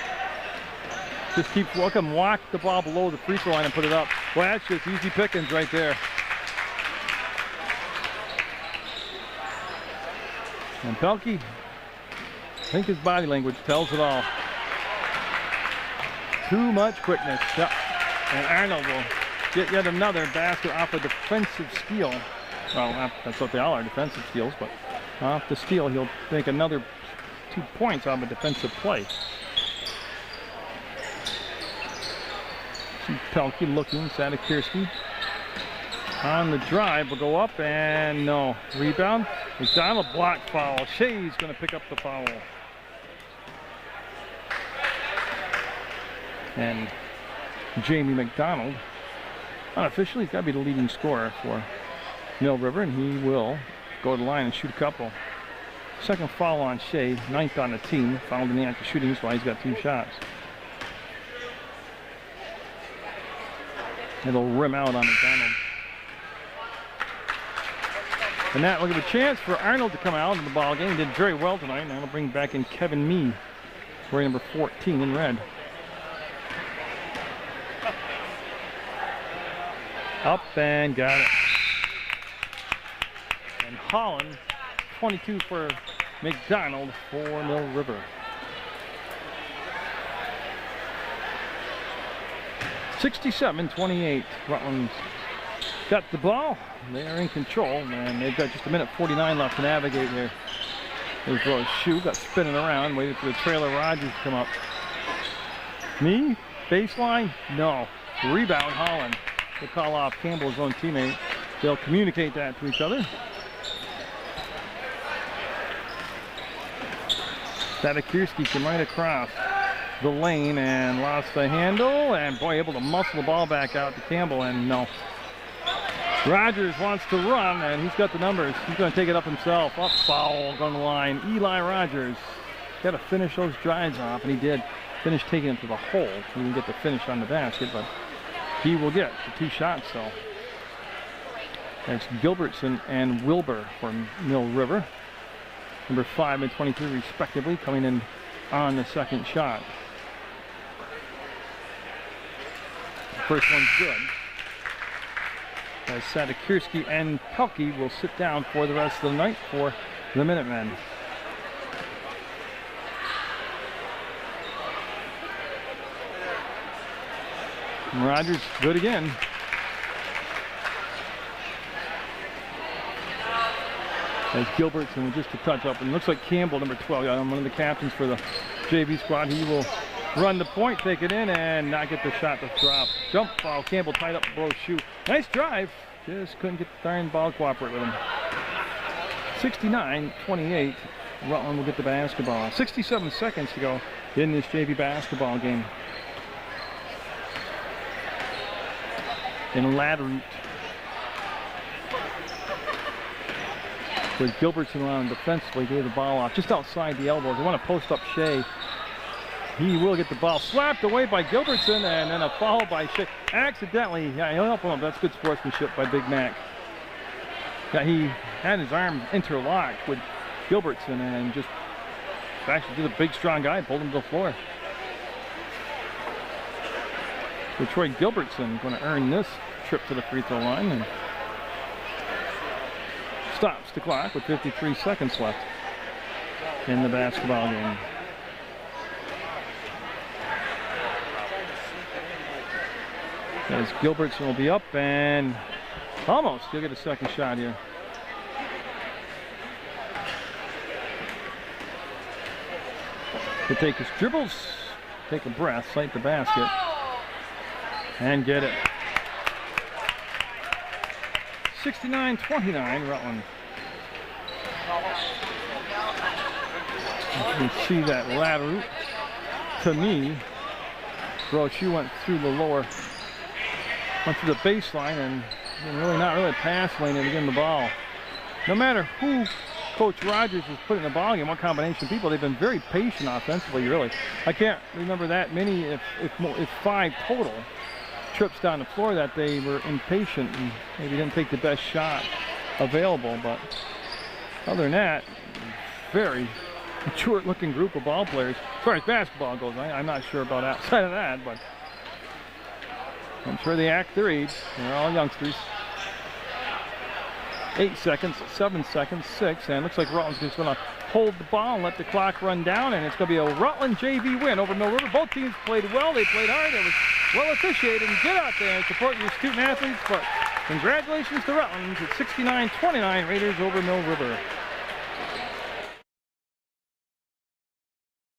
just keeps looking, walk the ball below the free throw line and put it up. Boy, that's just easy pickings right there. And Pelkey, I think his body language tells it all. Too much quickness. Yep. And Arnold will get yet another basket off a defensive steal. Well, that's what they all are, defensive steals, but off the steal, he'll make another 2 points on a defensive play. See Pelkey looking, Sadikirski on the drive will go up and no. Rebound. McDonald block foul. Shea's going to pick up the foul. And Jamie McDonald, unofficially, he's got to be the leading scorer for Mill River, and he will go to the line and shoot a couple. Second foul on Shea, 9th on the team. Fouled in the act of shooting, so he's got 2 shots. It'll rim out on McDonald. And that will give a chance for Arnold to come out of the ball game. He did very well tonight. Now we'll bring back in Kevin Mee, wearing number 14 in red. Up and got it. And Holland, 22 for McDonald for Mill River. (67-28). Rutland's got the ball. They are in control, and they've got just a minute 49 left to navigate here. There's Rose Shoe, got spinning around, waited for the trailer Rogers to come up. Me? Baseline? No. Rebound, Holland. They call off Campbell, his own teammate. They'll communicate that to each other. Sadikirski came right across the lane and lost the handle, and boy, able to muscle the ball back out to Campbell, and no. Rogers wants to run, and he's got the numbers. He's going to take it up himself. Up foul, going to the line. Eli Rogers got to finish those drives off, and he did finish taking it to the hole. He didn't get the finish on the basket, but he will get the 2 shots, so. That's Gilbertson and Wilbur from Mill River. Number 5 and 23 respectively, coming in on the second shot. First one's good. As Sadikirski and Pelkey will sit down for the rest of the night for the Minutemen. Rogers, good again. As Gilbertson with just a touch up, and looks like Campbell, number 12, one of the captains for the JV squad. He will run the point, take it in, and not get the shot to drop. Jump foul. Campbell tied up below shoe. Nice drive. Just couldn't get the darn ball to cooperate with him. 69-28. Rutland will get the basketball. 67 seconds to go in this JV basketball game. In ladder route. With Gilbertson around defensively, gave the ball off just outside the elbows. They want to post up Shea. He will get the ball slapped away by Gilbertson, and then a foul by Shea. Accidentally, yeah, he'll help him up. That's good sportsmanship by Big Mac. Yeah, he had his arm interlocked with Gilbertson and just actually did a big, strong guy and pulled him to the floor. So Troy Gilbertson going to earn this trip to the free throw line and stops the clock with 53 seconds left in the basketball game. As Gilbertson will be up and almost, he'll get a second shot here. He'll take his dribbles, take a breath, sight the basket, and get it. 69-29, Rutland. You can see that ladder to me. Brochu went through the lower, went through the baseline and really not really pass lane and getting the ball. No matter who Coach Rogers has put in the ball game, what combination of people, they've been very patient offensively, really. I can't remember that many, if 5 total trips down the floor that they were impatient and maybe didn't take the best shot available, but other than that, very mature looking group of ball players. As far as basketball goes, I'm not sure about outside of that, but I'm sure they act their age. They're all youngsters. 8 seconds, 7 seconds, 6, and it looks like Rutland's just going to hold the ball and let the clock run down, and it's going to be a Rutland JV win over Mill River. Both teams played well, they played hard, it was well officiated, and get out there and support your student athletes, but congratulations to Rutland at 69-29 Raiders over Mill River.